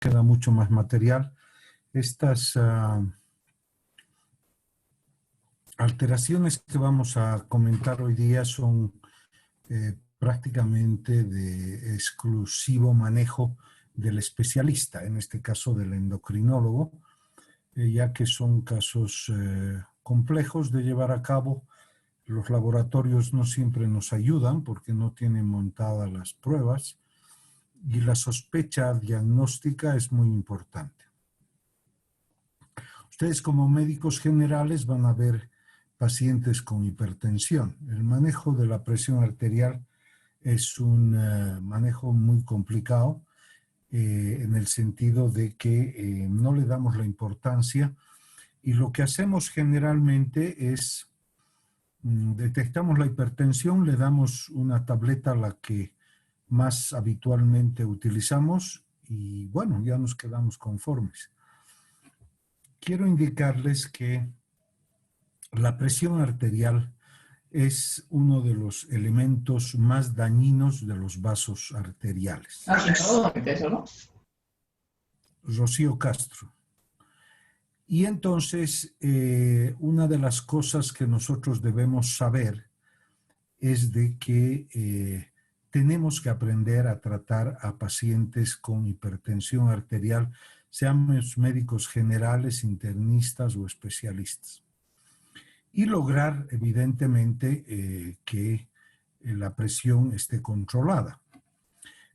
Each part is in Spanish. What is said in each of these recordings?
queda mucho más material. Estas alteraciones que vamos a comentar hoy día son prácticamente de exclusivo manejo del especialista, en este caso del endocrinólogo, ya que son casos complejos de llevar a cabo. Los laboratorios no siempre nos ayudan porque no tienen montadas las pruebas y la sospecha diagnóstica es muy importante. Ustedes como médicos generales van a ver pacientes con hipertensión. El manejo de la presión arterial es un manejo muy complicado en el sentido de que no le damos la importancia y lo que hacemos generalmente es detectamos la hipertensión, le damos una tableta, la que más habitualmente utilizamos, y bueno, ya nos quedamos conformes. Quiero indicarles que la presión arterial es uno de los elementos más dañinos de los vasos arteriales. Eso, ¿no? Rocío Castro. Y entonces, una de las cosas que nosotros debemos saber es de que tenemos que aprender a tratar a pacientes con hipertensión arterial, seamos médicos generales, internistas o especialistas. Y lograr, evidentemente, que la presión esté controlada.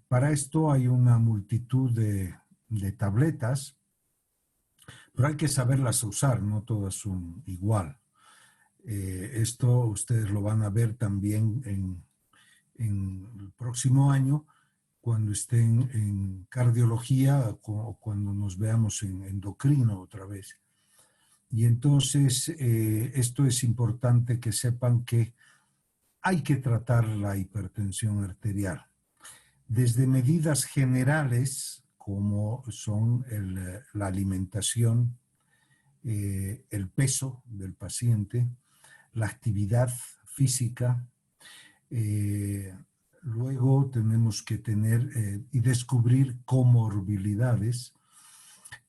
Para esto hay una multitud de tabletas, pero hay que saberlas usar, no todas son igual. Esto ustedes lo van a ver también en el próximo año, cuando estén en cardiología o cuando nos veamos en endocrino otra vez. Y entonces esto es importante que sepan que hay que tratar la hipertensión arterial. Desde medidas generales, como son la alimentación, el peso del paciente, la actividad física. Luego tenemos que tener y descubrir comorbilidades.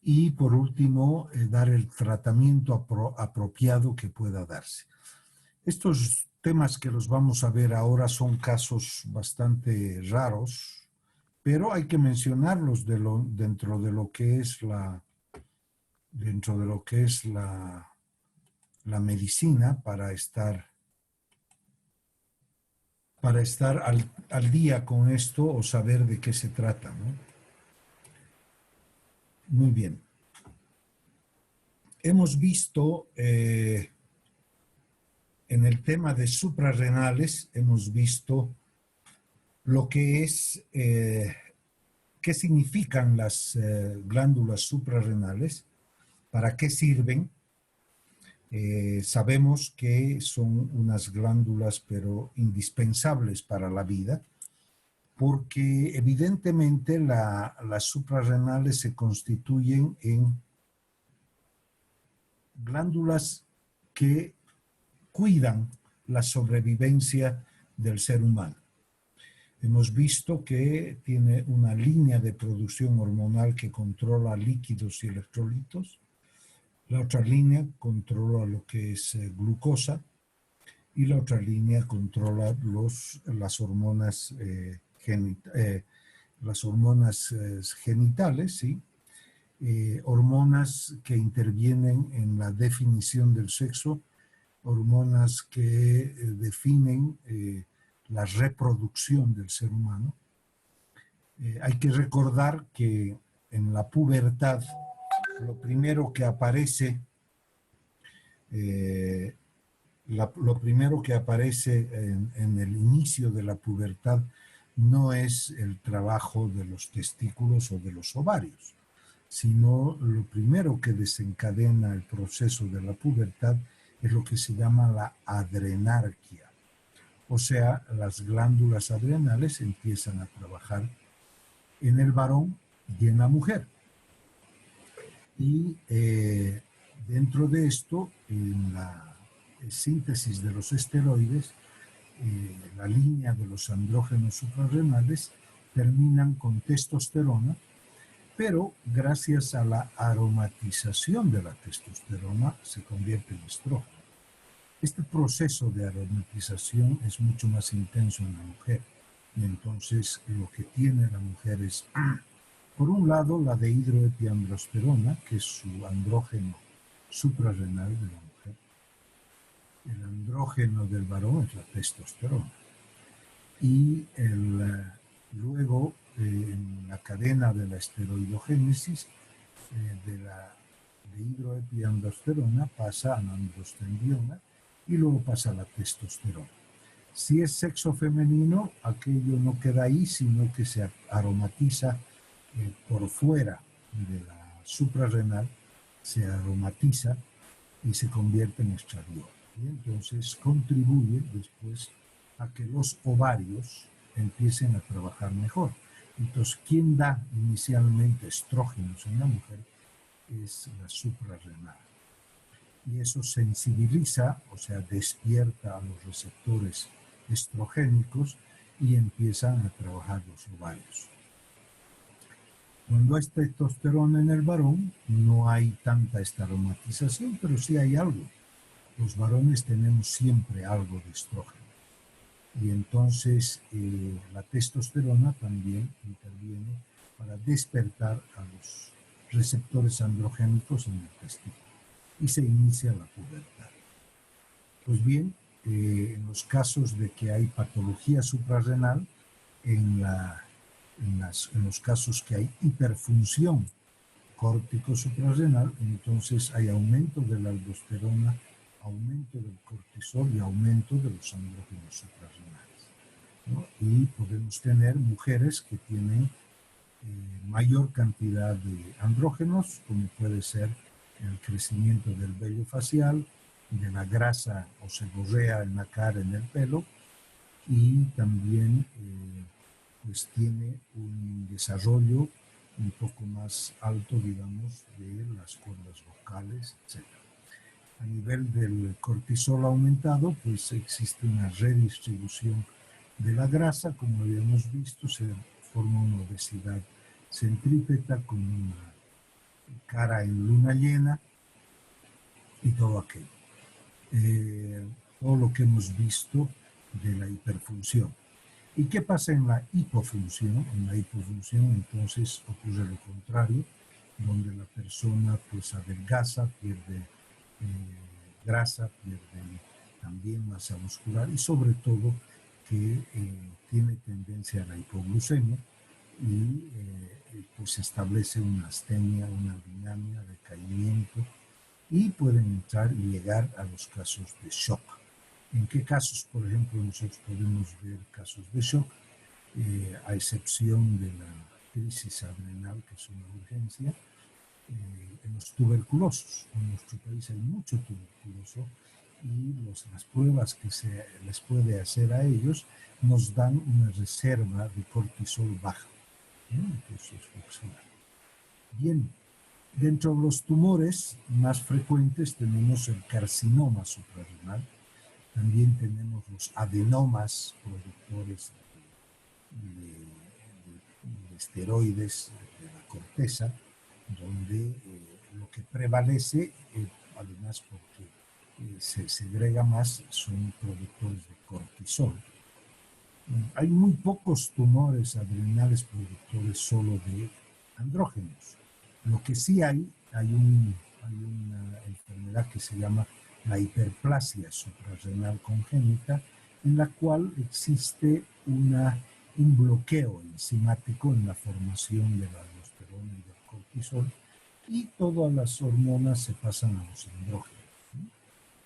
Y por último, dar el tratamiento apropiado que pueda darse. Estos temas que los vamos a ver ahora son casos bastante raros, pero hay que mencionarlos dentro de lo que es la medicina para estar al día con esto o saber de qué se trata, ¿no? Muy bien. Hemos visto en el tema de suprarrenales, hemos visto lo que es, qué significan las glándulas suprarrenales, para qué sirven. Sabemos que son unas glándulas, pero indispensables para la vida, porque evidentemente las suprarrenales se constituyen en glándulas que cuidan la sobrevivencia del ser humano. Hemos visto que tiene una línea de producción hormonal que controla líquidos y electrolitos. La otra línea controla lo que es glucosa y la otra línea controla las hormonas genitales, ¿sí? Hormonas que intervienen en la definición del sexo, hormonas que definen la reproducción del ser humano. Hay que recordar que en la pubertad lo primero que aparece en el inicio de la pubertad no es el trabajo de los testículos o de los ovarios, sino lo primero que desencadena el proceso de la pubertad es lo que se llama la adrenarquia. O sea, las glándulas adrenales empiezan a trabajar en el varón y en la mujer. Y dentro de esto, en la síntesis de los esteroides, la línea de los andrógenos suprarrenales terminan con testosterona pero gracias a la aromatización de la testosterona se convierte en estrógeno. Este proceso de aromatización es mucho más intenso en la mujer y entonces lo que tiene la mujer es, por un lado, la dehidroepiandrosterona, que es su andrógeno suprarrenal de la mujer. El andrógeno del varón es la testosterona. Y luego, en la cadena de la esteroidogénesis, de la dehidroepiandrosterona pasa a la androstendiona y luego pasa a la testosterona. Si es sexo femenino, aquello no queda ahí, sino que se aromatiza por fuera de la suprarrenal, se aromatiza y se convierte en estradiol. Y entonces contribuye después a que los ovarios empiecen a trabajar mejor. Entonces, ¿quién da inicialmente estrógenos en la mujer? Es la suprarrenal. Y eso sensibiliza, o sea, despierta a los receptores estrogénicos y empiezan a trabajar los ovarios. Cuando hay testosterona en el varón, no hay tanta esta aromatización, pero sí hay algo. Los varones tenemos siempre algo de estrógeno. Y entonces la testosterona también interviene para despertar a los receptores androgénicos en el testículo y se inicia la pubertad. Pues bien, en los casos de que hay patología suprarrenal, en los casos que hay hiperfunción córtico-suprarrenal, entonces hay aumento de la aldosterona, aumento del cortisol y aumento de los andrógenos suprarrenales, ¿no? Y podemos tener mujeres que tienen mayor cantidad de andrógenos, como puede ser el crecimiento del vello facial, de la grasa o seborrea en la cara, en el pelo, y también pues tiene un desarrollo un poco más alto, digamos, de las cuerdas vocales, etc. A nivel del cortisol aumentado, pues existe una redistribución de la grasa, como habíamos visto, se forma una obesidad centrípeta con una cara en luna llena y todo aquello. Todo lo que hemos visto de la hiperfunción. ¿Y qué pasa en la hipofunción? En la hipofunción entonces ocurre lo contrario, donde la persona pues adelgaza, pierde grasa, pierde también masa muscular y sobre todo que tiene tendencia a la hipoglucemia y pues establece una astenia, una dinamia, decaimiento y pueden entrar y llegar a los casos de shock. ¿En qué casos, por ejemplo, nosotros podemos ver casos de shock? A excepción de la crisis adrenal, que es una urgencia, en los tuberculosos. En nuestro país hay mucho tuberculoso y las pruebas que se les puede hacer a ellos nos dan una reserva de cortisol baja, ¿no? Entonces, bien, dentro de los tumores más frecuentes tenemos el carcinoma suprarrenal, también tenemos los adenomas productores de esteroides de la corteza, donde lo que prevalece, además porque se segrega más, son productores de cortisol. Hay muy pocos tumores adrenales productores solo de andrógenos. Lo que sí hay una enfermedad que se llama la hiperplasia suprarrenal congénita, en la cual existe un bloqueo enzimático en la formación de la aldosterona y del cortisol, y todas las hormonas se pasan a los andrógenos.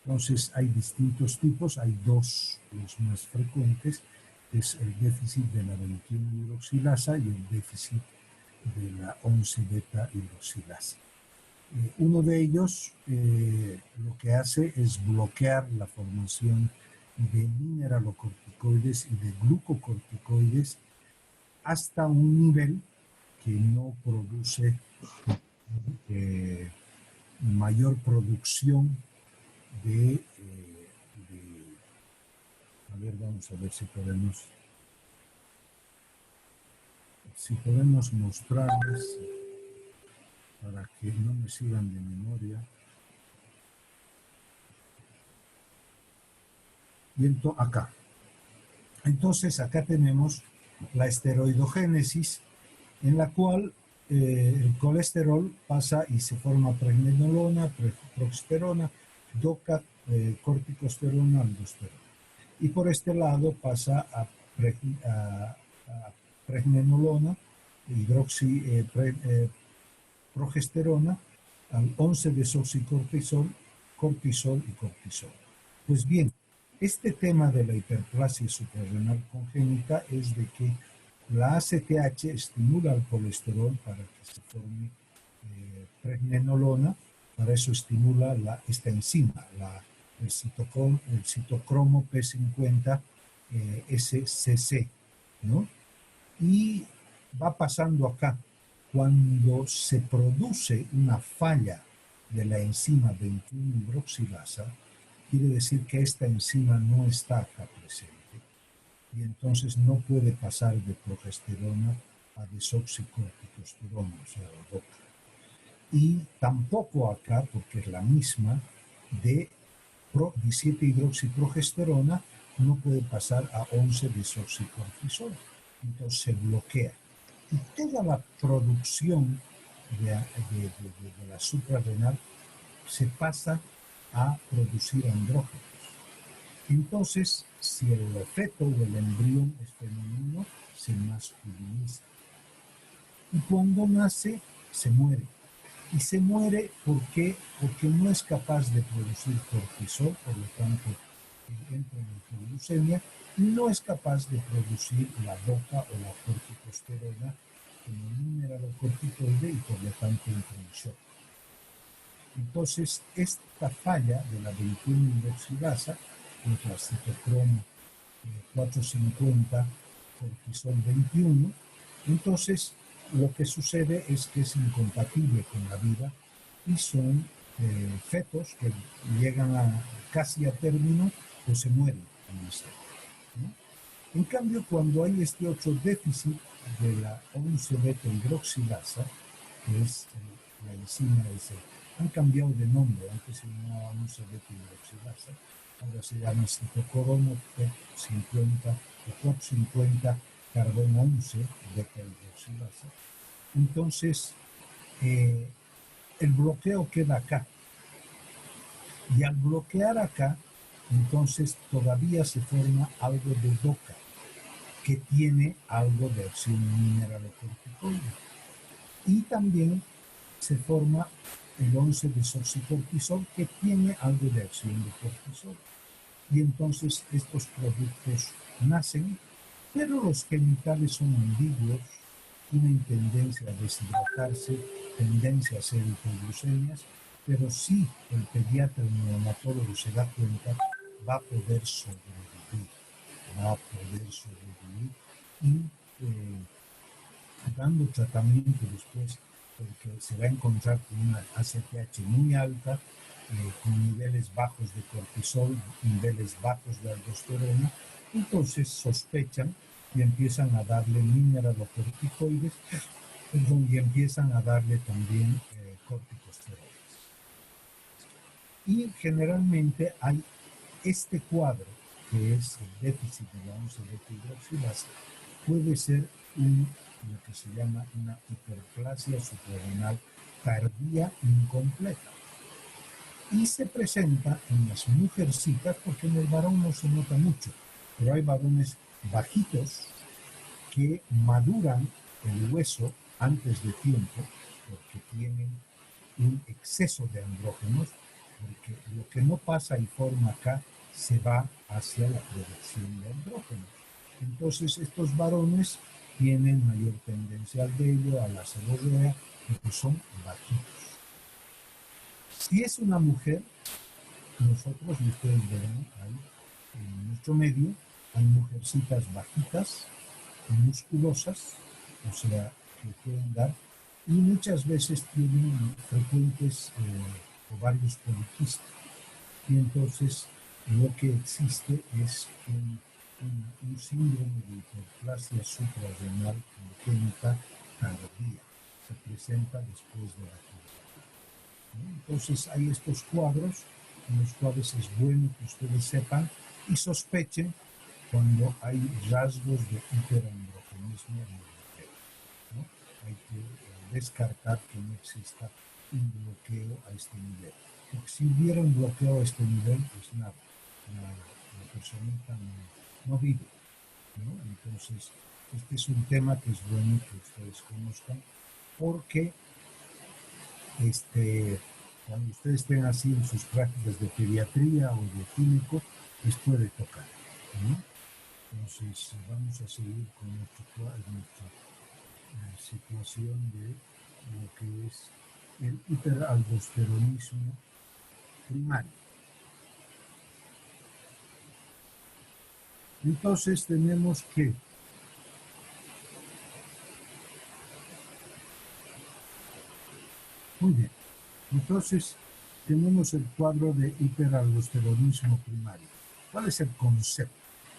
Entonces hay distintos tipos, hay dos, los más frecuentes, es el déficit de la 21-hidroxilasa y el déficit de la 11-beta-hidroxilasa. Uno de ellos lo que hace es bloquear la formación de mineralocorticoides y de glucocorticoides hasta un nivel que no produce mayor producción de, a ver, vamos a ver si podemos mostrarles. para que no me sigan de memoria. Y acá. Entonces, acá tenemos la esteroidogénesis, en la cual el colesterol pasa y se forma pregnenolona, progesterona, DOCA, corticosterona, aldosterona. Y por este lado pasa a pregnenolona, progesterona, al 11-desoxicortisol, cortisol y cortisol. Pues bien, este tema de la hiperplasia suprarrenal congénita es de que la ACTH estimula el colesterol para que se forme pregnenolona, para eso estimula esta enzima, el citocromo P50 SCC, ¿no? Y va pasando acá, cuando se produce una falla de la enzima 21-hidroxilasa, quiere decir que esta enzima no está acá presente y entonces no puede pasar de progesterona a desoxicorticosterona, o sea, DOCA. Y tampoco acá, porque es la misma, de 17-hidroxiprogesterona no puede pasar a 11-desoxicortisol. Entonces se bloquea. Y toda la producción de la suprarrenal se pasa a producir andrógenos. Entonces, si el feto o el embrión es femenino, se masculiniza. Y cuando nace, se muere. Y se muere porque no es capaz de producir cortisol, por lo tanto entra en hipoglucemia, y no es capaz de producir la DOCA o la corticosterona como mineralocorticoide y por lo tanto entra en shock. Entonces, esta falla de la 21-hidroxilasa, la citocromo 450, cortisol 21, entonces lo que sucede es que es incompatible con la vida y son fetos que llegan casi a término o se mueren en este, ¿no? En cambio, cuando hay este otro déficit de la 11-beta-hidroxilasa, que es la enzima ese, han cambiado de nombre, antes se llamaba 11-beta-hidroxilasa, ahora se llama citocromo 50 o 50 carbono 11 beta-hidroxilasa. Entonces, el bloqueo queda acá. Y al bloquear acá, entonces todavía se forma algo de DOCA, que tiene algo de acción mineralocorticoide. Y también se forma el 11-desoxicortisol, que tiene algo de acción de cortisol. Y entonces estos productos nacen, pero los genitales son ambiguos, tienen tendencia a deshidratarse, tendencia a ser hipoglucemias, pero si el pediatra, el neonatólogo se da cuenta, va a poder sobrevivir, y dando tratamiento después, porque se va a encontrar con una ACTH muy alta, con niveles bajos de cortisol, niveles bajos de aldosterona, entonces sospechan y empiezan a darle mineralocorticoides, y empiezan a darle también corticosteroides. Y generalmente hay este cuadro, que es el déficit de la 11-beta-hidroxilasa, puede ser lo que se llama una hiperplasia suprarrenal tardía incompleta. Y se presenta en las mujercitas, porque en el varón no se nota mucho, pero hay varones bajitos que maduran el hueso antes de tiempo porque tienen un exceso de andrógenos, porque lo que no pasa y forma acá se va hacia la producción de andrógenos. Entonces estos varones tienen mayor tendencia al vello, a la seborrea, porque son bajitos. Si es una mujer, nosotros, y ustedes verán ahí en nuestro medio, hay mujercitas bajitas, musculosas, o sea, que pueden dar, y muchas veces tienen frecuentes ovarios poliquísticos. Y entonces lo que existe es un síndrome de hiperplasia suprarrenal congénita tardía. Se presenta después de la pubertad. Entonces hay estos cuadros en los cuales es bueno que ustedes sepan y sospechen cuando hay rasgos de hiperandrogenismo en el bloqueo, ¿no? Hay que descartar que no exista un bloqueo a este nivel. Porque si hubiera un bloqueo a este nivel, pues nada, la personita no vive, ¿no? Entonces, este es un tema que es bueno que ustedes conozcan, porque cuando ustedes estén así en sus prácticas de pediatría o de químico, les puede tocar, ¿no? Entonces, vamos a seguir con nuestra situación de lo que es el hiperaldosteronismo primario. Entonces, tenemos que muy bien. Entonces, tenemos el cuadro de hiperaldosteronismo primario. ¿Cuál es el concepto?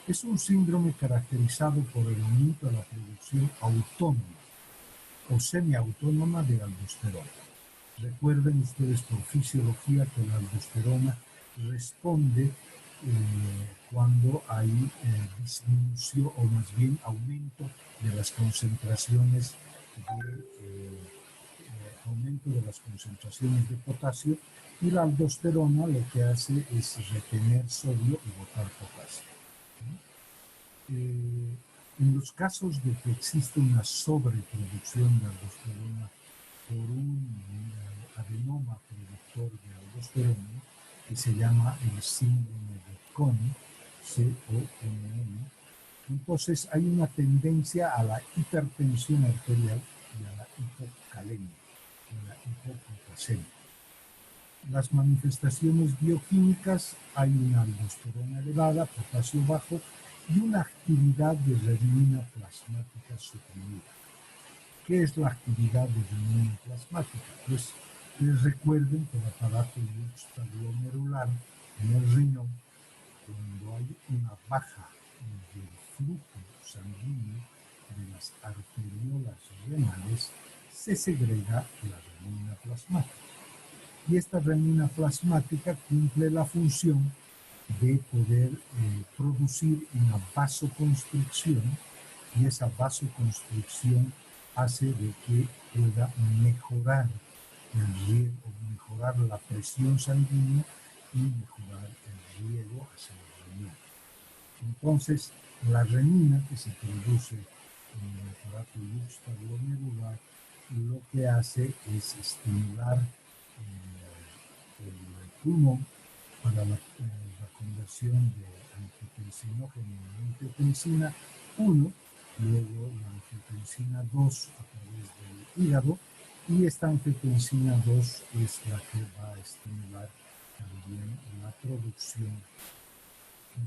Es un síndrome caracterizado por el aumento de la producción autónoma o semiautónoma de aldosterona. Recuerden ustedes por fisiología que la aldosterona responde cuando hay disminución o más bien aumento de las concentraciones de potasio, y la aldosterona lo que hace es retener sodio y botar potasio. En los casos de que existe una sobreproducción de aldosterona por un adenoma productor de aldosterona, que se llama el síndrome de Conn, C-O-N-N, entonces hay una tendencia a la hipertensión arterial y a la hipocalemia, a la hipoglucasemia. Las manifestaciones bioquímicas: hay una aldosterona elevada, potasio bajo y una actividad de renina plasmática suprimida. ¿Qué es la actividad de renina plasmática? Pues les recuerden que el aparato yuxtaglomerular en el riñón, cuando hay una baja del flujo sanguíneo de las arteriolas renales, se segrega la renina plasmática. Y esta renina plasmática cumple la función de poder producir una vasoconstricción, y esa vasoconstricción hace de que pueda mejorar el riego, mejorar la presión sanguínea y mejorar el riego hacia el riñón. Entonces, la renina que se produce en el aparato yuxtaglomerular lo que hace es estimular el pulmón para la conversión de angiotensinógeno en angiotensina 1, luego la angiotensina 2 a través del hígado, y esta angiotensina 2 es la que va a estimular también la producción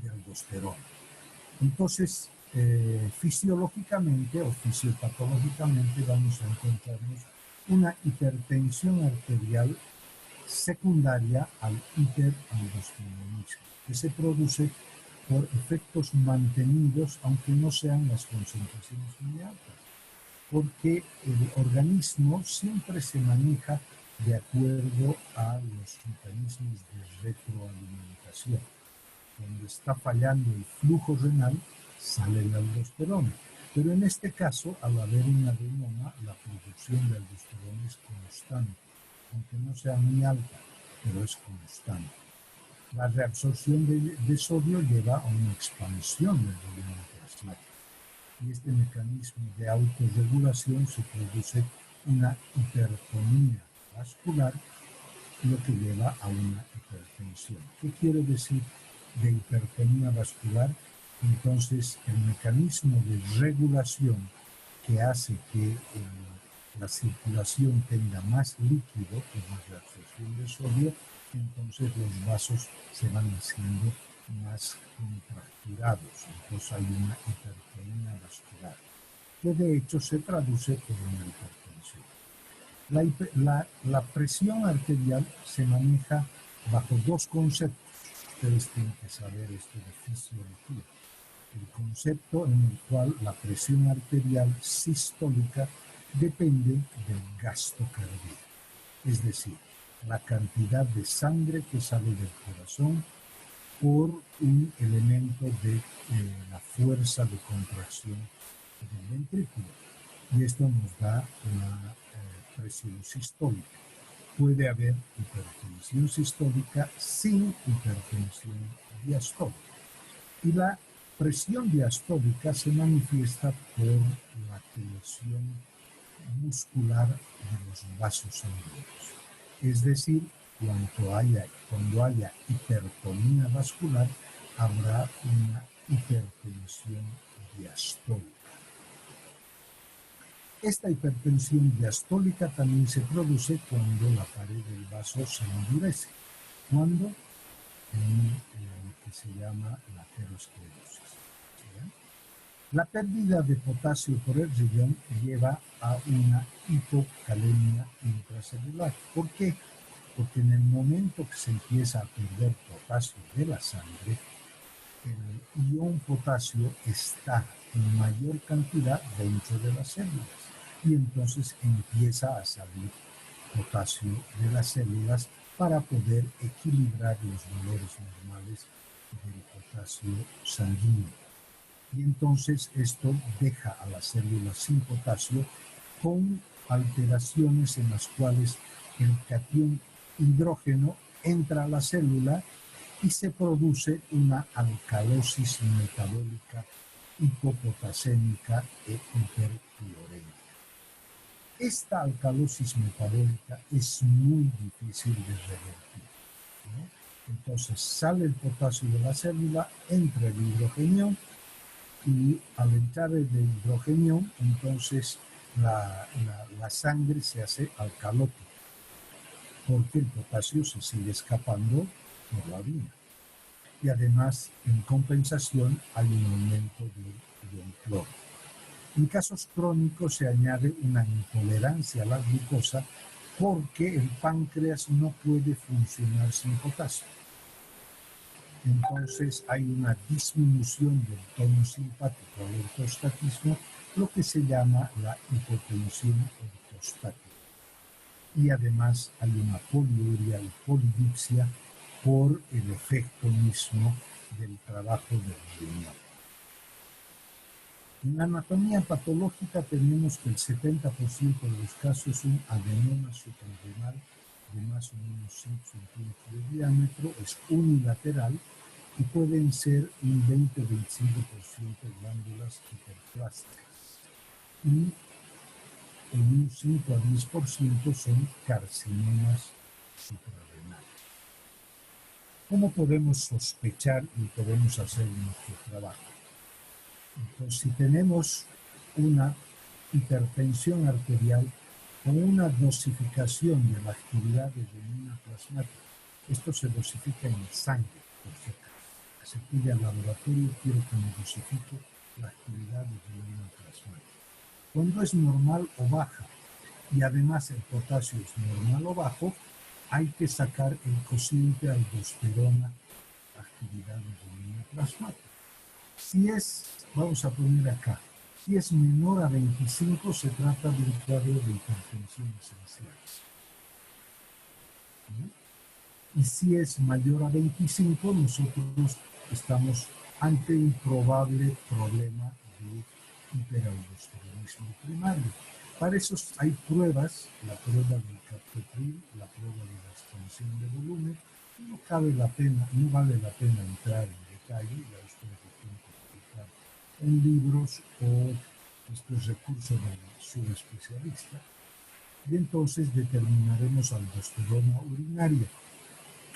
de aldosterona. Entonces, fisiológicamente o fisiopatológicamente vamos a encontrarnos una hipertensión arterial secundaria al hiperaldosteronismo, que se produce por efectos mantenidos, aunque no sean las concentraciones muy altas, porque el organismo siempre se maneja de acuerdo a los mecanismos de retroalimentación. Cuando está fallando el flujo renal, sale la aldosterona. Pero en este caso, al haber un adenoma, la producción de aldosterona es constante, aunque no sea muy alta, pero es constante. La reabsorción de sodio lleva a una expansión del volumen plasmático, y este mecanismo de autorregulación se produce una hipertonía vascular, lo que lleva a una hipertensión. ¿Qué quiere decir de hipertonía vascular? Entonces, el mecanismo de regulación que hace que la circulación tenga más líquido, que es la absorción de sodio, entonces los vasos se van haciendo más contracturados. Entonces hay una hipertonía vascular, que de hecho se traduce por una hipertensión. La presión arterial se maneja bajo dos conceptos. Ustedes tienen que saber esto de fisiología. El concepto en el cual la presión arterial sistólica depende del gasto cardíaco. Es decir, la cantidad de sangre que sale del corazón por un elemento de la fuerza de contracción del ventrículo. Y esto nos da una presión sistólica. Puede haber hipertensión sistólica sin hipertensión diastólica. Y la presión diastólica se manifiesta por la tensión muscular de los vasos sanguíneos. Es decir, cuando haya hipertonía vascular, habrá una hipertensión diastólica. Esta hipertensión diastólica también se produce cuando la pared del vaso se endurece, cuando en lo que se llama la aterosclerosis. La pérdida de potasio por el riñón lleva a una hipocalemia intracelular. ¿Por qué? Porque en el momento que se empieza a perder potasio de la sangre, el ion potasio está en mayor cantidad dentro de las células y entonces empieza a salir potasio de las células para poder equilibrar los valores normales del potasio sanguíneo. Y entonces esto deja a las células sin potasio con alteraciones en las cuales el catión hidrógeno entra a la célula y se produce una alcalosis metabólica hipopotasémica e hipertiurémica. Esta alcalosis metabólica es muy difícil de revertir, ¿no? Entonces sale el potasio de la célula, entra el hidrogenión y al entrar el hidrogenión, entonces la sangre se hace alcalótica porque el potasio se sigue escapando por la orina. Y además, en compensación, hay un aumento del cloro. En casos crónicos se añade una intolerancia a la glucosa porque el páncreas no puede funcionar sin potasio. Entonces hay una disminución del tono simpático al ortostatismo, lo que se llama la hipotensión ortostática. Y además hay una poliuria y polidipsia por el efecto mismo del trabajo del riñón. En la anatomía patológica tenemos que el 70% de los casos es un adenoma suprarrenal de más o menos 5 centímetros de diámetro, es unilateral y pueden ser un 20 o 25% glándulas hiperplásticas. Y en un 5 a 10% son carcinomas suprarrenales. ¿Cómo podemos sospechar y podemos hacer nuestro trabajo? Entonces, si tenemos una hipertensión arterial o una dosificación de la actividad de renina plasmática, esto se dosifica en sangre, por si acaso. Se pide al laboratorio, quiero que me dosifique la actividad de renina plasmática. Cuando es normal o baja, y además el potasio es normal o bajo, hay que sacar el cociente aldosterona, actividad de renina plasmática. Si es, vamos a poner acá, si es menor a 25, se trata de un cuadro de hipertensión esencial. ¿Sí? Y si es mayor a 25, nosotros estamos ante un probable problema de hiperaldosteronismo primario. Para eso hay pruebas, la prueba del captopril, la prueba de la expansión de volumen. No vale la pena entrar en detalle, ya ustedes lo tienen que explicar en libros o estos recursos del subespecialista. Y entonces determinaremos aldosterona urinaria,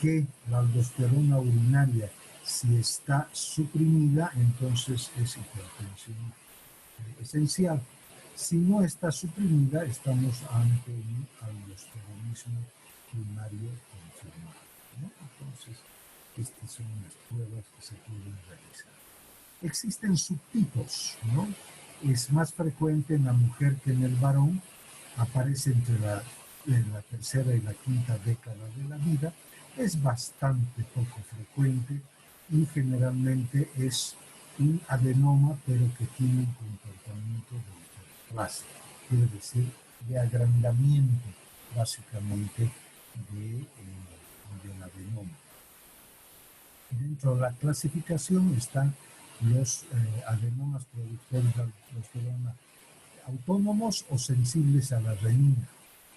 que la aldosterona urinaria, si está suprimida, entonces es hipertensión esencial. Si no está suprimida, estamos ante un aldosteronismo primario confirmado, ¿no? Entonces, estas son las pruebas que se pueden realizar. Existen subtipos, ¿no? Es más frecuente en la mujer que en el varón, aparece entre la tercera y la quinta década de la vida, es bastante poco frecuente y generalmente es un adenoma, pero que tiene un comportamiento de hiperplasia, quiere decir de agrandamiento, básicamente, del adenoma. Dentro de la clasificación están los adenomas productores de aldosterona autónomos o sensibles a la renina,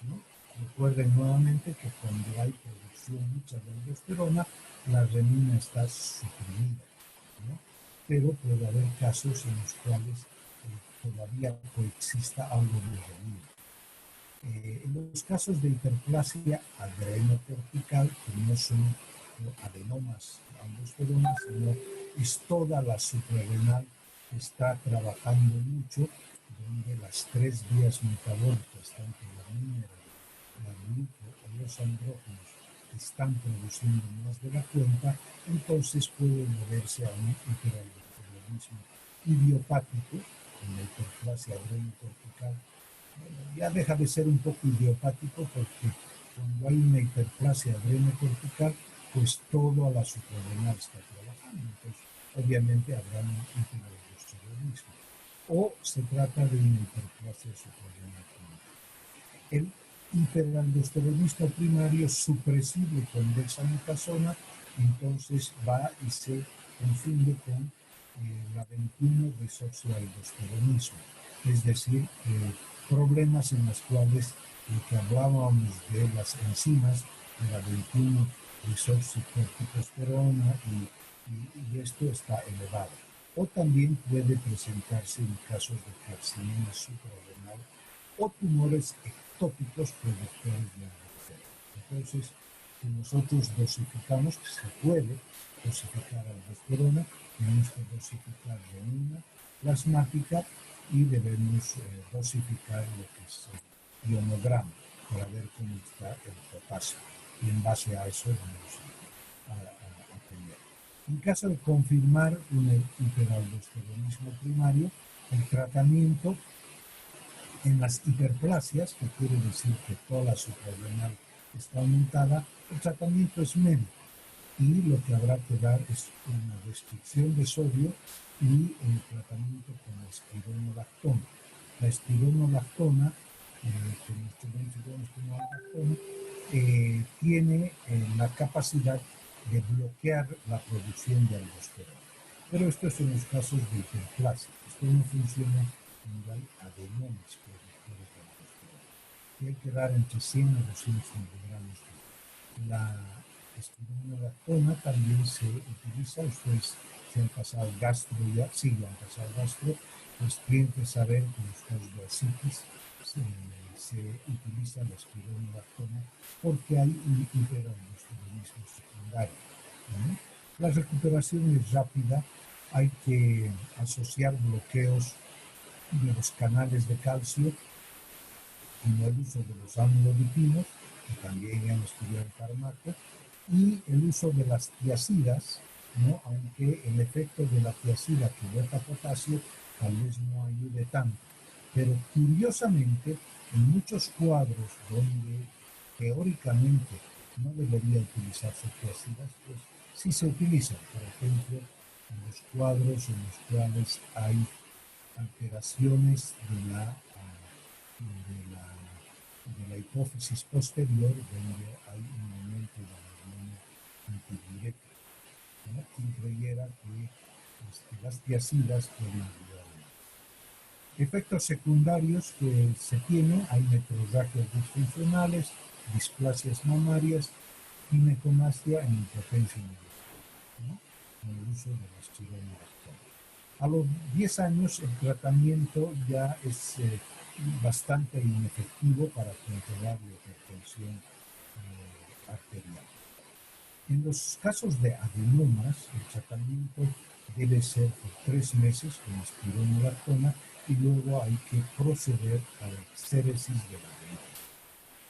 ¿no? Recuerden nuevamente que cuando hay producción mucha de aldosterona, la renina está suprimida, ¿no? Pero puede haber casos en los cuales todavía coexista algo de renina. En los casos de hiperplasia adrenocortical, que no son adenomas aldosterona, sino es toda la suprarrenal que está trabajando mucho, donde las tres vías metabólicas, tanto la mineral, la gluco o los andrógenos, están produciendo más de la cuenta, entonces puede moverse a un hiperaldosteronismo idiopático, en la hiperplasia adrenocortical. Bueno, ya deja de ser un poco idiopático porque cuando hay una hiperplasia adrenocortical, pues todo a la suprarrenal está trabajando. Entonces, obviamente habrá un hiperaldosteronismo. O se trata de una hiperplasia suprarrenal primaria. El hiperaldosteronismo primario supresible con dexametasona, entonces va y se confunde con la 21 desoxialdosteronismo, es decir, problemas en los cuales lo que hablábamos de las enzimas, de la 21 desoxicorticosterona y esto está elevado. O también puede presentarse en casos de carcinoma suprarrenal o tumores ectópicos productores de aldosterona. Entonces, si nosotros dosificamos, que se puede dosificar aldosterona, tenemos que dosificar renina plasmática y debemos dosificar lo que es el ionograma para ver cómo está el potasio. Y en base a eso vamos a tener. En caso de confirmar un hiperaldosteronismo primario, el tratamiento en las hiperplasias, que quiere decir que toda la suprarrenal está aumentada, el tratamiento es médico y lo que habrá que dar es una restricción de sodio y el tratamiento con la espironolactona. La espironolactona, que nuestros conocemos como alactona, tiene la capacidad de bloquear la producción de aldosterona. Pero esto es en los casos de hiperplasia. Esto no funciona cuando hay adenomas productores de aldosterona. Y hay que dar entre 100 a 200 miligramos. La espironolactona también se utiliza, ustedes se han pasado gastro ya, sí, ya han pasado gastro, pues tienen que saber que en los casos de ascitis se utiliza la espironolactona porque hay un hiperaldosteronismo secundario, ¿no? La recuperación es rápida, hay que asociar bloqueos de los canales de calcio como el uso de los amlodipinos, que también han estudiado el fármaco, y el uso de las tiazidas, ¿no? Aunque el efecto de la tiazida que bota potasio tal vez no ayude tanto. Pero curiosamente, en muchos cuadros donde teóricamente no debería utilizarse tiazidas, pues sí se utilizan. Por ejemplo, en los cuadros en los cuales hay alteraciones de la hipófisis posterior, donde hay un aumento de la hormona antidiurética, ¿no? Quien creyera que las tiazidas pueden ayudar. Efectos secundarios que se tienen, hay metrorragias disfuncionales, displasias mamarias, ginecomastia e impotencia inhibitoria, ¿no? Con el uso de la espironolactona. A los 10 años el tratamiento ya es bastante inefectivo para controlar la hipertensión arterial. En los casos de adenomas, el tratamiento debe ser por 3 meses con espironolactona y luego hay que proceder a la exéresis de la adenoma.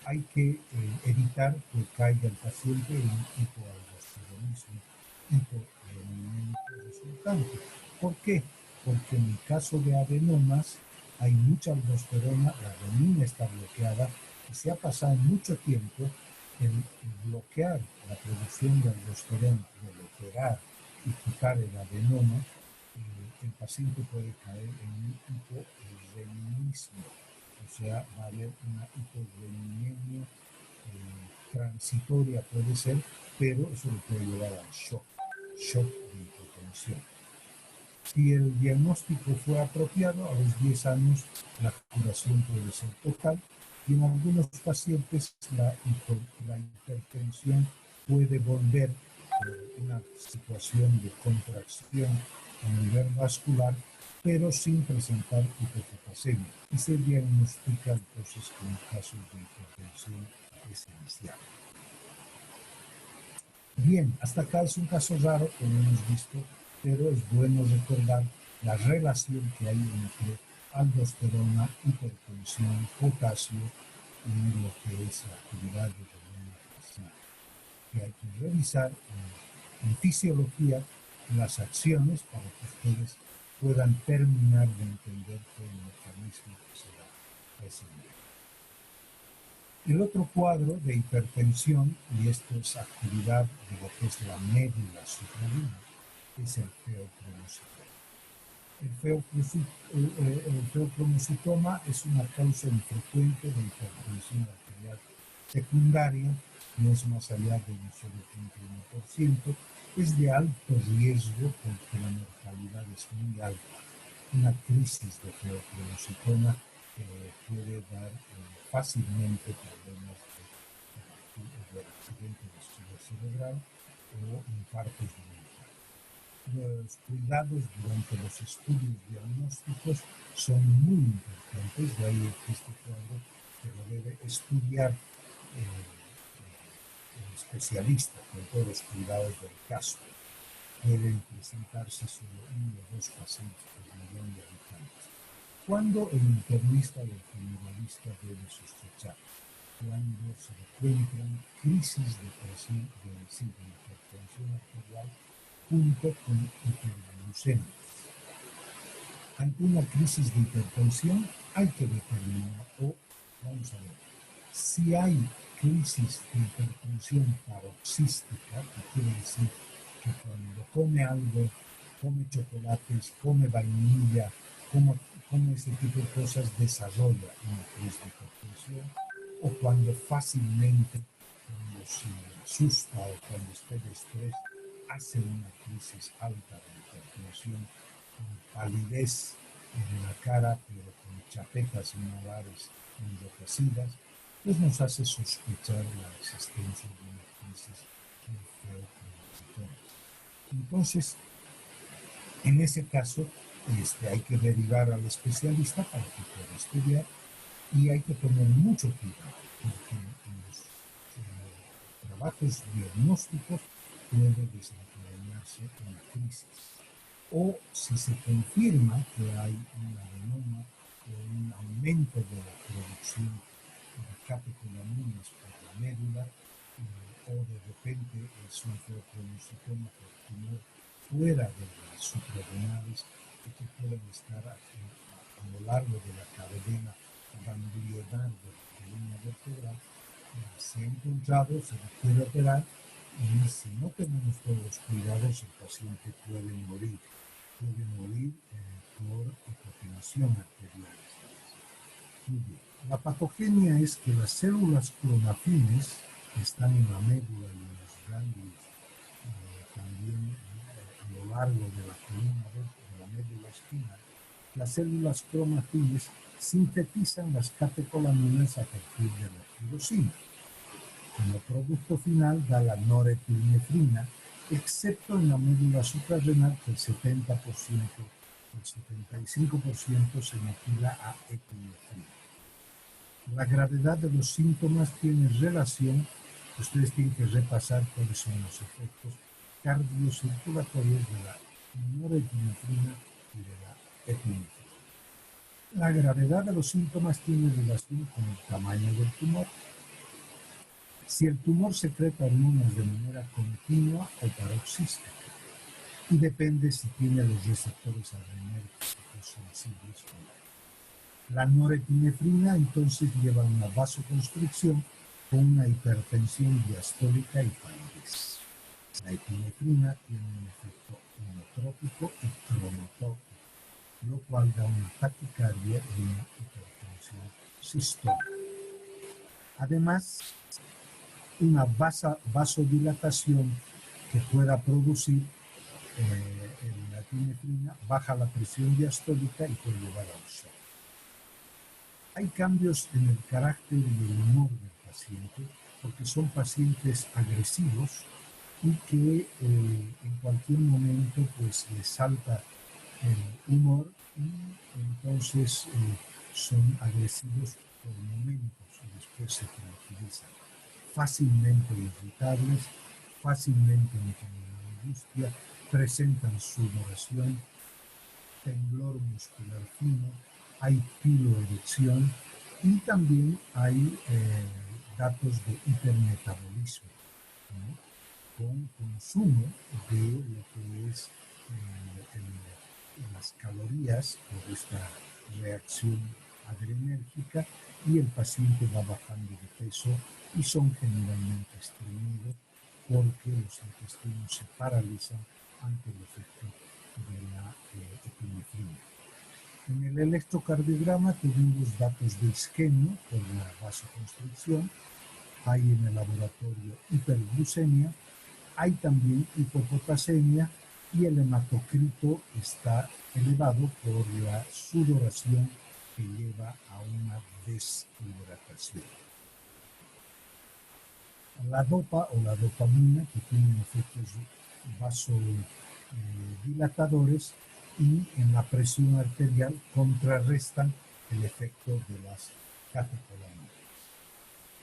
Hay que evitar que caiga el paciente en un hipoaldosteronismo hiporreninémico resultante. ¿Por qué? Porque en el caso de adenomas hay mucha aldosterona, la renina está bloqueada y se ha pasado mucho tiempo en bloquear la producción de aldosterona, de operar y quitar el adenoma. El paciente puede caer en un hiporreninismo, o sea, va a haber una hiporreninemia transitoria puede ser, pero eso le puede llevar al shock de hipertensión. Si el diagnóstico fue apropiado, a los 10 años la curación puede ser total y en algunos pacientes la hipertensión puede volver una situación de contracción a nivel vascular, pero sin presentar hipopotasemia. Y se diagnostica entonces como casos de hipertensión esencial. Bien, hasta acá es un caso raro, como hemos visto, pero es bueno recordar la relación que hay entre aldosterona, hipertensión, potasio y lo que es la actividad de hormona vaginal. Que hay que revisar en fisiología las acciones para que ustedes puedan terminar de entender todo el mecanismo que se da a ese nivel. El otro cuadro de hipertensión, y esto es actividad de lo que es la médula suprarrenal, es el feocromocitoma. El feocromocitoma es una causa infrecuente de hipertensión arterial secundaria, no es más allá del 0.1%, es de alto riesgo porque la mortalidad es muy alta. Una crisis de feocromocitoma puede dar fácilmente problemas de accidente cerebral o infartos voluntarioos. Los cuidados durante los estudios diagnósticos son muy importantes, de ahí este cuadro que lo debe estudiar el especialista con todos los cuidados del caso. Pueden presentarse solo 1 o 2 pacientes por millón de habitantes. ¿Cuándo el internista o el generalista debe sospechar? Cuando se encuentran crisis de hipertensión arterial junto con hiperglucemia. Ante una crisis de hipertensión hay que determinar, vamos a ver, si hay crisis de hipertensión paroxística, que quiere decir que cuando come algo, come chocolates, come vainilla, come ese tipo de cosas, desarrolla una crisis de hipertensión, o cuando fácilmente, cuando se asusta o cuando esté de estrés, hace una crisis alta de hipertensión, con palidez en la cara, pero con chapetas molares enrojecidas, pues nos hace sospechar la existencia de una crisis de feocromocitoma. Entonces, en ese caso, hay que derivar al especialista para que pueda estudiar y hay que tener mucho cuidado, porque en los trabajos diagnósticos puede desencadenarse una crisis. O si se confirma que hay un adenoma o un aumento de la producción de catecolaminas por la médula, o de repente es un feocromocitoma por tumor fuera de las suprarrenales y que pueden estar a lo largo de la cadena ganglionar de la columna vertebral, se ha encontrado, se requiere operar y si no tenemos todos los cuidados, el paciente puede morir por hipotensión arterial. Muy bien. La patogenia es que las células clonafines que están en la médula y en los ganglios, también a lo largo de la columna de la médula espinal, las células clonafines sintetizan las catecolaminas a partir de la tirosina. Como producto final da la norepinefrina, excepto en la médula suprarrenal, que el 70%, el 75% se metila a epinefrina. La gravedad de los síntomas tiene relación, ustedes tienen que repasar cuáles son los efectos cardiocirculatorios de la norepinefrina y de la epinefrina. La gravedad de los síntomas tiene relación con el tamaño del tumor. Si el tumor secreta hormonas de manera continua o paroxística, y depende si tiene los receptores adrenérgicos sensibles o no. La norepinefrina entonces lleva una vasoconstricción con una hipertensión diastólica y palidez. La epinefrina tiene un efecto inotrópico y cronotópico, lo cual da una taquicardia y una hipertensión sistólica. Además, una vasodilatación que pueda producir la epinefrina, baja la presión diastólica y puede llevar a un shock. Hay cambios en el carácter y el humor del paciente, porque son pacientes agresivos y que en cualquier momento pues les salta el humor y entonces son agresivos por momentos y después se tranquilizan. Fácilmente irritables, fácilmente en angustia, presentan sudoración, temblor muscular fino, hay piloerección y también hay datos de hipermetabolismo, ¿no? Con consumo de lo que es las calorías por esta reacción adrenérgica y el paciente va bajando de peso y son generalmente estreñidos porque los intestinos se paralizan ante el efecto de la epinefrina. En el electrocardiograma tenemos datos de isquemia por la vasoconstricción, hay en el laboratorio hiperglucemia, hay también hipopotasemia y el hematocrito está elevado por la sudoración que lleva a una deshidratación. La dopa o la dopamina, que tienen efectos vasodilatadores y en la presión arterial contrarrestan el efecto de las catecolaminas.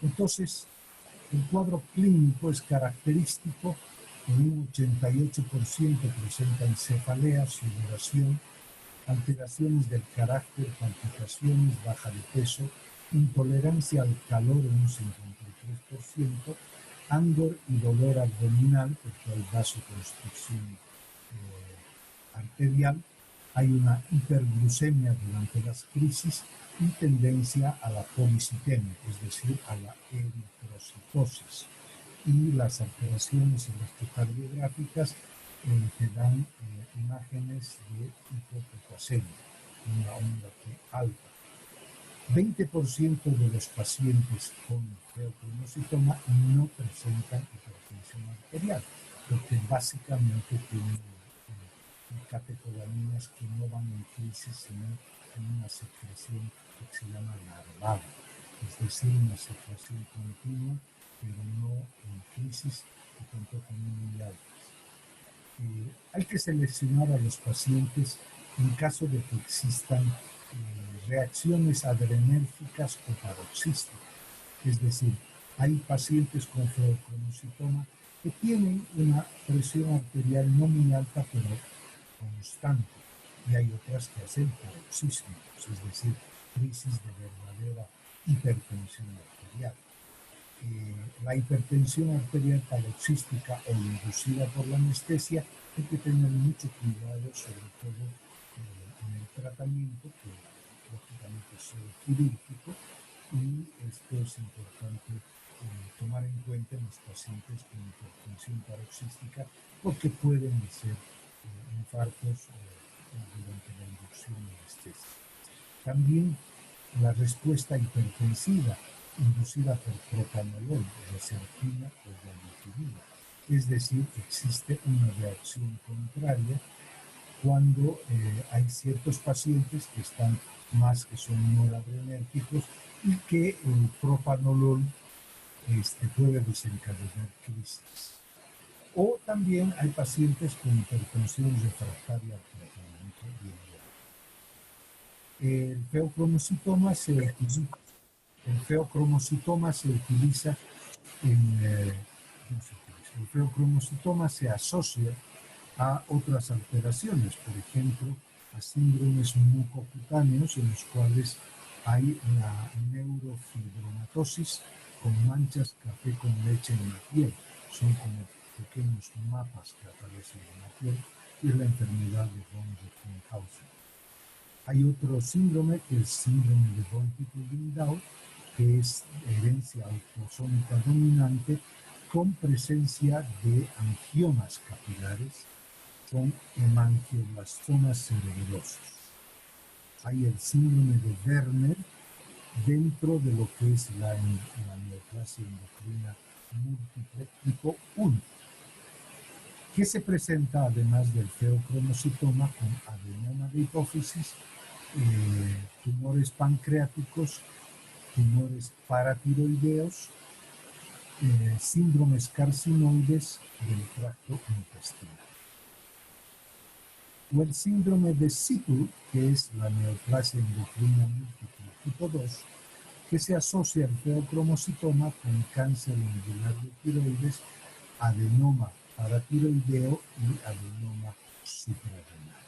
Entonces, el cuadro clínico es característico, en un 88% presenta cefalea, sudoración, alteraciones del carácter, palpitaciones, baja de peso, intolerancia al calor en un 53%, ardor y dolor abdominal, porque hay vasoconstricción arterial, hay una hiperglucemia durante las crisis y tendencia a la policitemia, es decir, a la eritrocitosis. Y las alteraciones electrocardiográficas que dan imágenes de hipopotasemia, una onda alta. 20% de los pacientes con feocromocitoma no presentan hipertensión arterial, porque básicamente tienen catecolaminas que no van en crisis, sino en una secreción que se llama larval, es decir, una secreción continua, pero no en crisis y tampoco muy altas. Hay que seleccionar a los pacientes en caso de que existan reacciones adrenérgicas o paroxísticas. Es decir, hay pacientes con feocromocitoma que tienen una presión arterial no muy alta, pero constante, y hay otras que hacen paroxismos, es decir, crisis de verdadera hipertensión arterial. La hipertensión arterial paroxística o inducida por la anestesia hay que tener mucho cuidado, sobre todo en el tratamiento, que lógicamente es quirúrgico, y esto es importante tomar en cuenta en los pacientes con hipertensión paroxística, porque pueden ser infartos durante la inducción anestésica. También la respuesta hipertensiva inducida por propanolol, reserpina o ranitidina. Es decir, existe una reacción contraria cuando hay ciertos pacientes que están más que son noradrenérgicos y que el propanolol puede desencadenar crisis. O también hay pacientes con hipertensión refractaria al tratamiento biológico. El feocromocitoma se utiliza el feocromocitoma se asocia a otras alteraciones, por ejemplo, a síndromes mucocutáneos en los cuales hay la neurofibromatosis con manchas café con leche en la piel. Son como pequeños mapas que aparecen en la piel, y es la enfermedad de von Recklinghausen. Hay otro síndrome, que es síndrome de von Hippel-Lindau, que es herencia autosómica dominante con presencia de angiomas capilares con hemangioblastomas cerebelosos. Hay el síndrome de Werner dentro de lo que es la neoplasia endocrina múltiple tipo 1, que se presenta además del feocromocitoma con adenoma de hipófisis, tumores pancreáticos, tumores paratiroideos, síndromes carcinoides del tracto intestinal. O el síndrome de Sickle, que es la neoplasia endocrina múltiple tipo 2, que se asocia al feocromocitoma con cáncer medular de tiroides, adenoma paratiroideo y adenoma suprarrenal.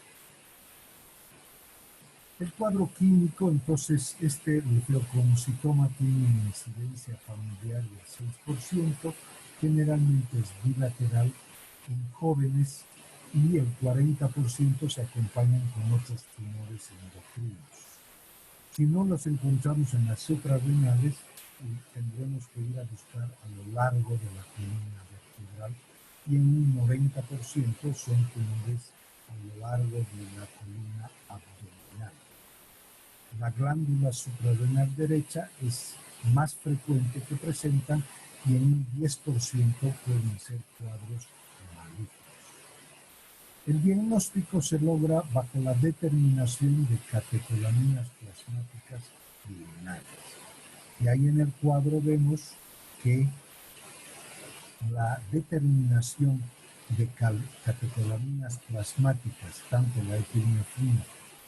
El cuadro clínico, entonces, el feocromocitoma tiene una incidencia familiar del 6%, generalmente es bilateral en jóvenes y el 40% se acompañan con otros tumores endocrinos. Si no los encontramos en las suprarrenales, tendremos que ir a buscar a lo largo de la columna vertebral y en un 90% son tumores a lo largo de la columna abdominal. La glándula suprarrenal derecha es más frecuente que presentan y en un 10% pueden ser cuadros malignos. El diagnóstico se logra bajo la determinación de catecolaminas plasmáticas urinarias. Y ahí en el cuadro vemos que la determinación de catecolaminas plasmáticas, tanto la epinefrina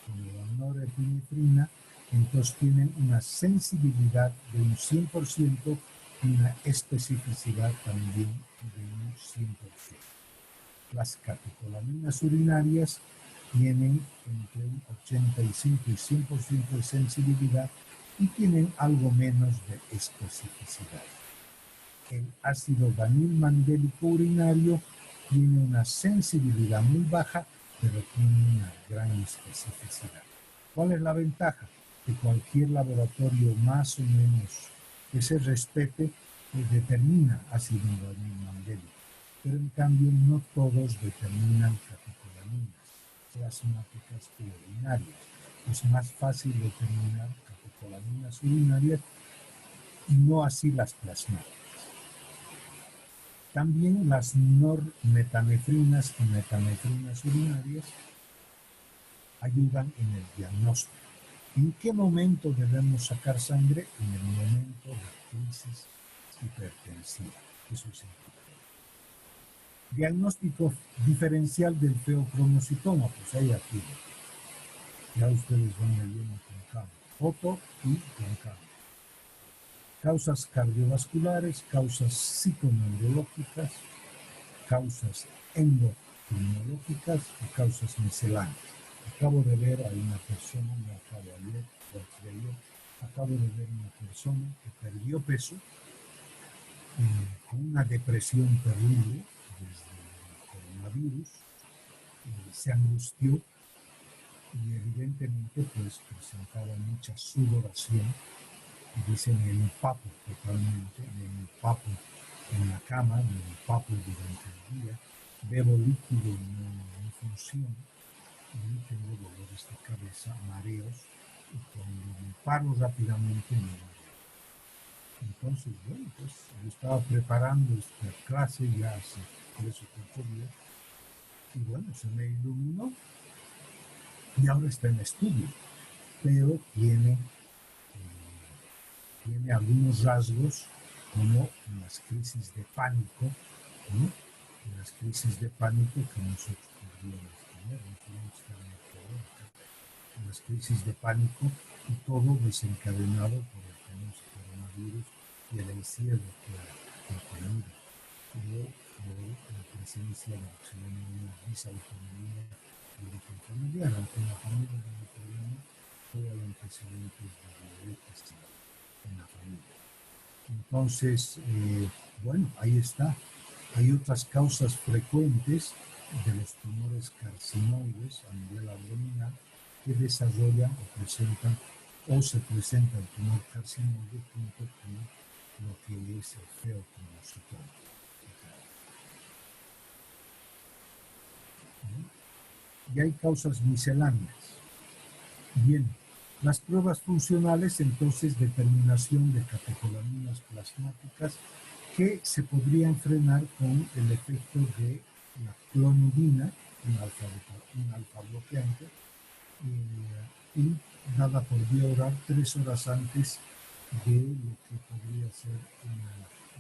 como la norepinefrina, entonces tienen una sensibilidad de un 100% y una especificidad también de un 100%. Las catecolaminas urinarias tienen entre un 85 y 100% de sensibilidad y tienen algo menos de especificidad. El ácido vanilmandélico urinario tiene una sensibilidad muy baja, pero tiene una gran especificidad. ¿Cuál es la ventaja? Que cualquier laboratorio más o menos que se respete determina ácido vanilmandélico, pero en cambio no todos determinan catecolaminas plasmáticas urinarias. Es más fácil determinar catecolaminas urinarias y no así las plasmáticas. También las normetanefrinas y metanefrinas urinarias ayudan en el diagnóstico. ¿En qué momento debemos sacar sangre? En el momento de crisis hipertensiva. Eso es importante. Diagnóstico diferencial del feocromocitoma, pues ahí aquí. Ya ustedes van leyendo con calma. Foto y con calma. Causas cardiovasculares, causas psiconeurológicas, causas endocrinológicas y causas misceláneas. Acabo de ver a una persona, no acabo ayer, acabo de ver una persona que perdió peso con una depresión terrible desde el coronavirus, se angustió y evidentemente pues presentaba mucha sudoración. Dicen me empapo totalmente, me empapo en la cama, me empapo durante el día, bebo líquido y no funciona, y tengo dolores de cabeza, mareos, y cuando me paro rápidamente me mareo. Entonces, bueno, pues yo estaba preparando esta clase ya hace 3 o 4 días, y bueno, se me iluminó, y ahora está en estudio, pero tiene algunos rasgos como las crisis de pánico, ¿no? Las crisis de pánico que nosotros podríamos tener, no podemos tener todo, las crisis de pánico y todo desencadenado por el famoso coronavirus y el encierro que ha tenido, por la presencia de una disautonomía del origen familiar, aunque en la familia no hay problema, todo hay antecedentes de diabetes en la familia. Entonces, bueno, ahí está. Hay otras causas frecuentes de los tumores carcinoides a nivel abdominal que desarrollan o presentan o se presenta el tumor carcinoide junto con lo que es el feocromocitoma. Y hay causas misceláneas. Bien. Las pruebas funcionales, entonces, determinación de catecolaminas plasmáticas que se podrían frenar con el efecto de la clonidina, un alfa bloqueante, y dada por vía oral 3 horas antes de lo que podría ser una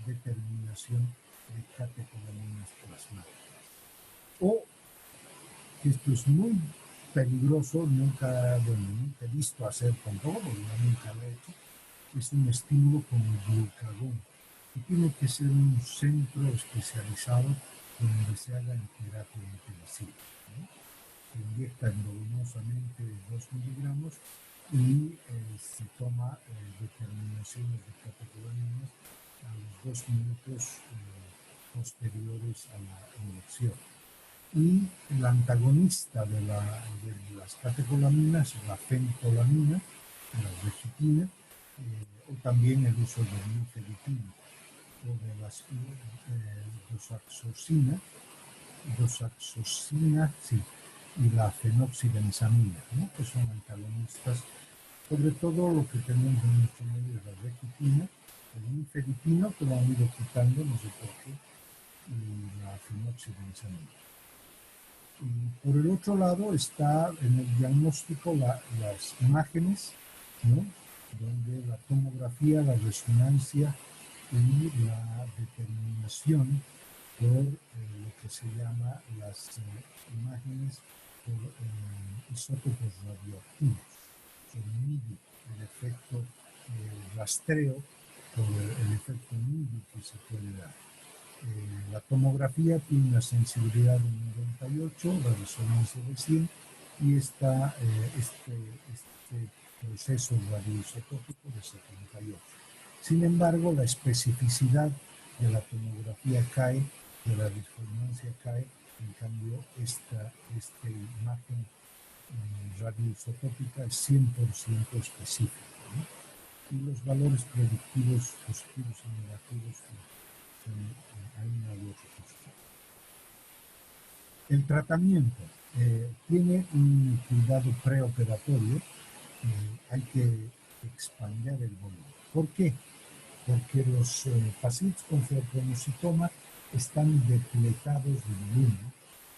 determinación de catecolaminas plasmáticas. O, esto es muy peligroso, nunca he visto hacer tampoco, porque yo nunca lo he hecho, es un estímulo con el glucagón. Y tiene que ser un centro especializado donde se haga en terapia intensiva, ¿no? Se inyecta endovenosamente 2 miligramos y se toma determinaciones de catecolaminas a los 2 minutos posteriores a la inyección. Y el antagonista de las catecolaminas, la fentolamina, la regitina, o también el uso de nifedipina o de las dosaxosina, sí, y la fenoxibenzamina, ¿no? Que son antagonistas. Sobre todo lo que tenemos en nuestro medio es la regitina, el nifedipino, que lo han ido quitando, no sé por qué, y la fenoxibenzamina. Y por el otro lado está en el diagnóstico las imágenes, ¿no? Donde la tomografía, la resonancia y la determinación por lo que se llama las imágenes por isótopos radioactivos, el MIDI, el efecto rastreo por el efecto MIDI que se puede dar. La tomografía tiene una sensibilidad de 98, la resonancia de 100 y este proceso radioisotópico de 78. Sin embargo, la especificidad de la tomografía cae, de la resonancia cae, en cambio esta imagen radioisotópica es 100% específica, ¿no? Y los valores predictivos positivos y negativos hay una u otra cosa. El tratamiento tiene un cuidado preoperatorio, hay que expandir el volumen. ¿Por qué? Porque los pacientes con feocromocitoma están depletados de volumen.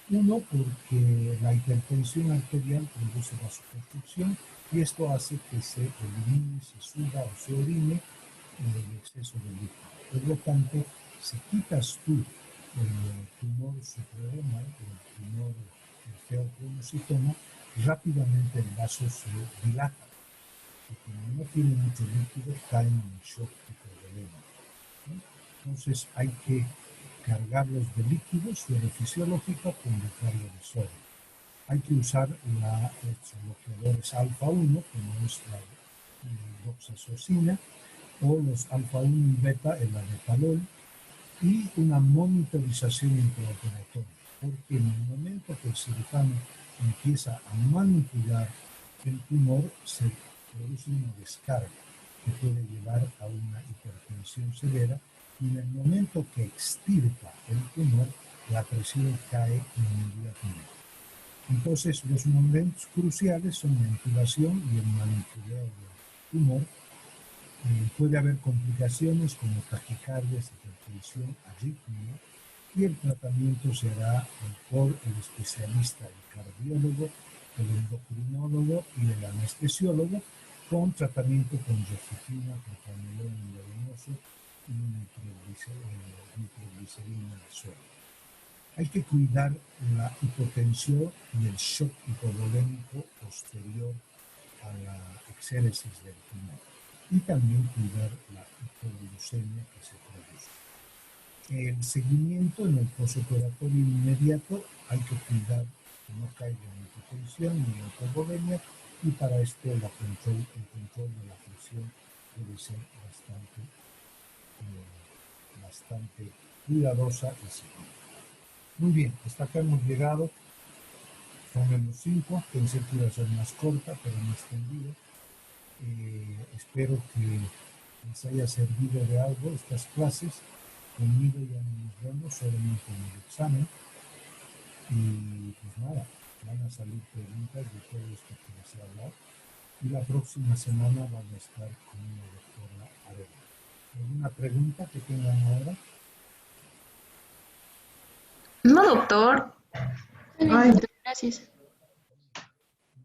Uno, porque la hipertensión arterial produce vasoconstricción y esto hace que se elimine, se suba o se orine el exceso de líquido. Por lo tanto, si quitas tú el tumor suprarrenal, el tumor feocromocitoma, rápidamente el vaso se dilata. Y como no tiene mucho líquido, caen en shock hipovolémico, ¿no? Entonces hay que cargarlos de líquido, suero fisiológica, con descarga de sodio. Hay que usar los bloqueadores alfa-1, como es la doxazosina, o los alfa-1 y beta, el abetalol, y una monitorización intraoperatoria, porque en el momento que el cirujano empieza a manipular el tumor, se produce una descarga que puede llevar a una hipertensión severa, y en el momento que extirpa el tumor, la presión cae inmediatamente. Entonces, los momentos cruciales son la intubación y el manipuleo del tumor. Puede haber complicaciones como taquicardias, hipertensión, arritmia, y el tratamiento se hará por el especialista, el cardiólogo, el endocrinólogo y el anestesiólogo, con tratamiento con registrina, propranolol intravenoso y nitroglicerina de sodio. Hay que cuidar la hipotensión y el shock hipovolémico posterior a la exéresis del tumor, y también cuidar la hipoglucemia que se produce. El seguimiento en el posoperatorio inmediato, hay que cuidar que no caiga en hipotensión ni en hipovolemia, y para esto el control de la presión debe ser bastante cuidadosa y segura. Muy bien, hasta acá hemos llegado con el 5. Pensé que iba a ser más corta, pero me he extendido. Espero que les haya servido de algo estas clases. Conmigo ya no nos vemos, solamente en el examen. Y pues nada, van a salir preguntas de todo esto que les he hablado. Y la próxima semana van a estar con la doctora Arena. ¿Alguna pregunta que tengan ahora? No, doctor. Ay, Doctor, gracias.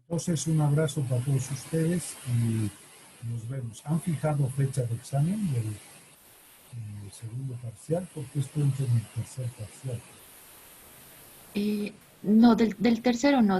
Entonces, un abrazo para todos ustedes y nos vemos. ¿Han fijado fecha de examen del segundo parcial? Porque estoy en el tercer parcial. No, del tercero no.